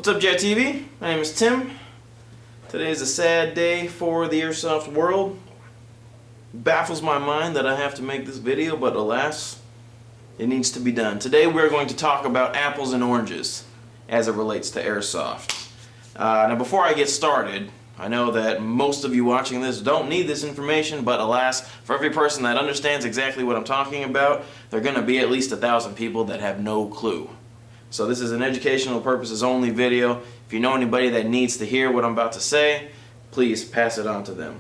What's up, JTV? My name is Tim. Today is a sad day for the airsoft world. Baffles my mind that I have to make this video, but alas, it needs to be done. Today we're going to talk about apples and oranges as it relates to airsoft. Now before I get started, I know that most of you watching this don't need this information, but alas, for every person that understands exactly what I'm talking about, there are going to be at least 1,000 people that have no clue. So this is an educational purposes only video. If you know anybody that needs to hear what I'm about to say, please pass it on to them.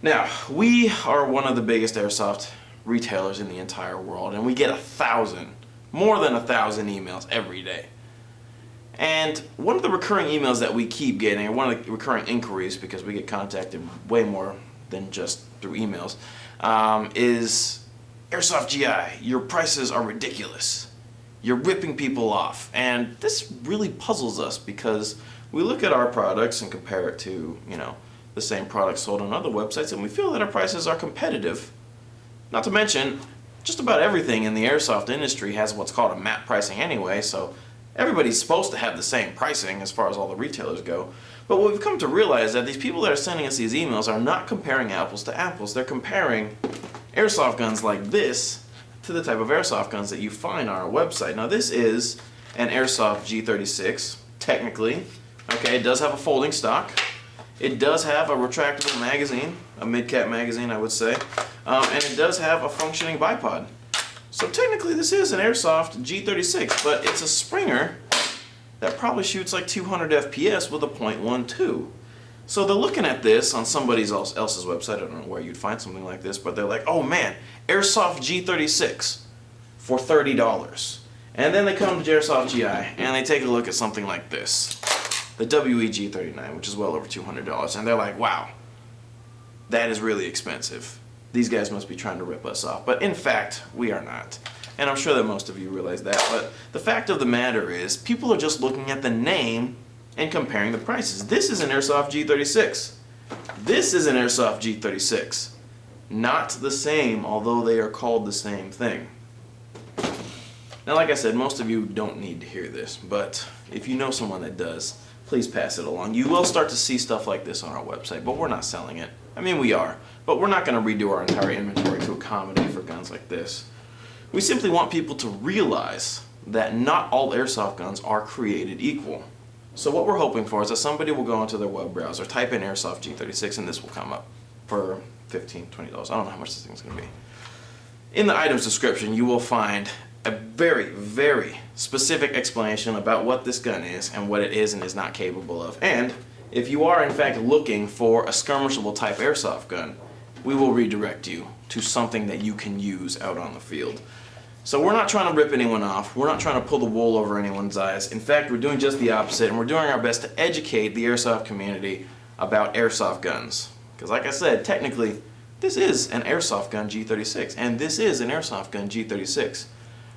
Now, we are one of the biggest airsoft retailers in the entire world, and we get more than 1,000 emails every day. And one of the recurring emails that we keep getting, or one of the recurring inquiries, because we get contacted way more than just through emails, is Airsoft GI, your prices are ridiculous. You're ripping people off. And this really puzzles us because we look at our products and compare it to, the same products sold on other websites, and we feel that our prices are competitive. Not to mention, just about everything in the airsoft industry has what's called a MAP pricing anyway, so everybody's supposed to have the same pricing as far as all the retailers go. But what we've come to realize is that these people that are sending us these emails are not comparing apples to apples. They're comparing airsoft guns like this to the type of airsoft guns that you find on our website. Now this is an Airsoft G36, technically. Okay, it does have a folding stock. It does have a retractable magazine, a mid-cap magazine I would say, and it does have a functioning bipod. So technically this is an Airsoft G36, but it's a Springer that probably shoots like 200 FPS with a .12. So they're looking at this on somebody else's website. I don't know where you'd find something like this, but they're like, oh man, Airsoft G36 for $30. And then they come to Airsoft GI and they take a look at something like this, the WEG39, which is well over $200, and they're like, wow, that is really expensive. These guys must be trying to rip us off. But in fact, we are not. And I'm sure that most of you realize that. But the fact of the matter is, people are just looking at the name and comparing the prices. This is an Airsoft G36. This is an Airsoft G36. Not the same, although they are called the same thing. Now, like I said, most of you don't need to hear this, but if you know someone that does, please pass it along. You will start to see stuff like this on our website, but we're not selling it. I mean, we are, but we're not going to redo our entire inventory to accommodate for guns like this. We simply want people to realize that not all airsoft guns are created equal. So what we're hoping for is that somebody will go into their web browser, type in Airsoft G36, and this will come up for $15, $20. I don't know how much this thing's going to be. In the item's description, you will find a very, very specific explanation about what this gun is and what it is and is not capable of. And if you are in fact looking for a skirmishable type airsoft gun, we will redirect you to something that you can use out on the field. So we're not trying to rip anyone off. We're not trying to pull the wool over anyone's eyes. In fact, we're doing just the opposite, and we're doing our best to educate the airsoft community about airsoft guns. Because like I said, technically, this is an Airsoft Gun G36, and this is an Airsoft Gun G36.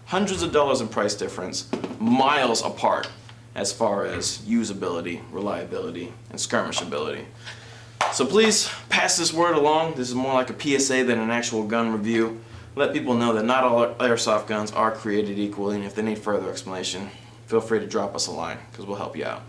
Hundreds of dollars in price difference, miles apart as far as usability, reliability, and skirmishability. So please pass this word along. This is more like a PSA than an actual gun review. Let people know that not all airsoft guns are created equally, and if they need further explanation, feel free to drop us a line, because we'll help you out.